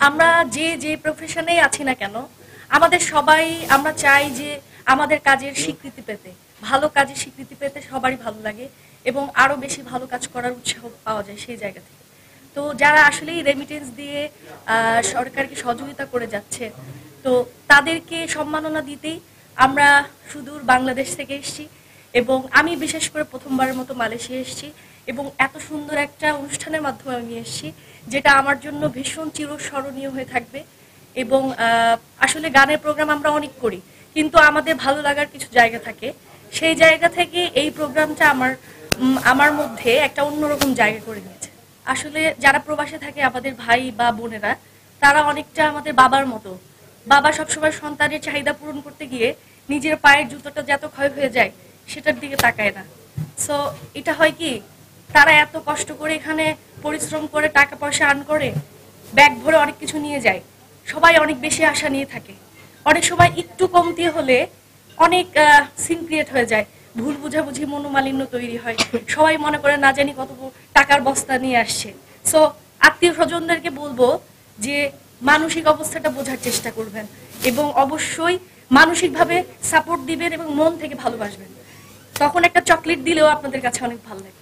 আমরা যে যে প্রফেশনে আছি না কেন আমাদের সবাই আমরা চাই যে আমাদের কাজের স্বীকৃতি পেতে, ভালো কাজের স্বীকৃতি পেতে সবারই ভালো লাগে এবং আরো বেশি ভালো কাজ করার উৎসাহ পাওয়া যায় সেই জায়গা থেকে। তো যারা আসলে রেমিটেন্স দিয়ে সরকারকে সহযোগিতা করে যাচ্ছে, তো তাদেরকে সম্মাননা দিতেই আমরা সুদূর বাংলাদেশ থেকে এসেছি এবং আমি বিশেষ করে প্রথমবারের মতো মালয়েশিয়া এসেছি এবং এত সুন্দর একটা অনুষ্ঠানের মাধ্যমে আমি এসেছি যেটা আমার জন্য ভীষণ চিরস্মরণীয় হয়ে থাকবে। এবং আসলে গানের প্রোগ্রাম আমরা অনেক করি, কিন্তু আমাদের ভালো লাগার কিছু জায়গা থাকে, সেই জায়গা থেকে এই প্রোগ্রামটা আমার মধ্যে একটা অন্যরকম জায়গা করে নিয়েছে। আসলে যারা প্রবাসে থাকে আমাদের ভাই বা বোনেরা, তারা অনেকটা আমাদের বাবার মতো। বাবা সবসময় সন্তানের চাহিদা পূরণ করতে গিয়ে নিজের পায়ের জুতোটা যত ক্ষয় হয়ে যায় সেটার দিকে তাকায় না। সো এটা হয় কি, তারা এত কষ্ট করে এখানে পরিশ্রম করে টাকা পয়সা আর্ন করে ব্যাগ ভরে অনেক কিছু নিয়ে যায়, সবাই অনেক বেশি আশা নিয়ে থাকে। অনেক সময় একটু কমতি হলে অনেক সিন ক্রিয়েট হয়ে যায়, ভুল বুঝাবুঝি, মনোমালিন্য তৈরি হয়, সবাই মনে করে না জানি কত টাকার বস্তা নিয়ে আসছে। সো আত্মীয় স্বজনদেরকে বলবো যে মানসিক অবস্থাটা বোঝার চেষ্টা করবেন এবং অবশ্যই মানসিকভাবে সাপোর্ট দিবেন এবং মন থেকে ভালোবাসবেন। তখন একটা চকলেট দিলেও আপনাদের কাছে অনেক ভালো লাগে।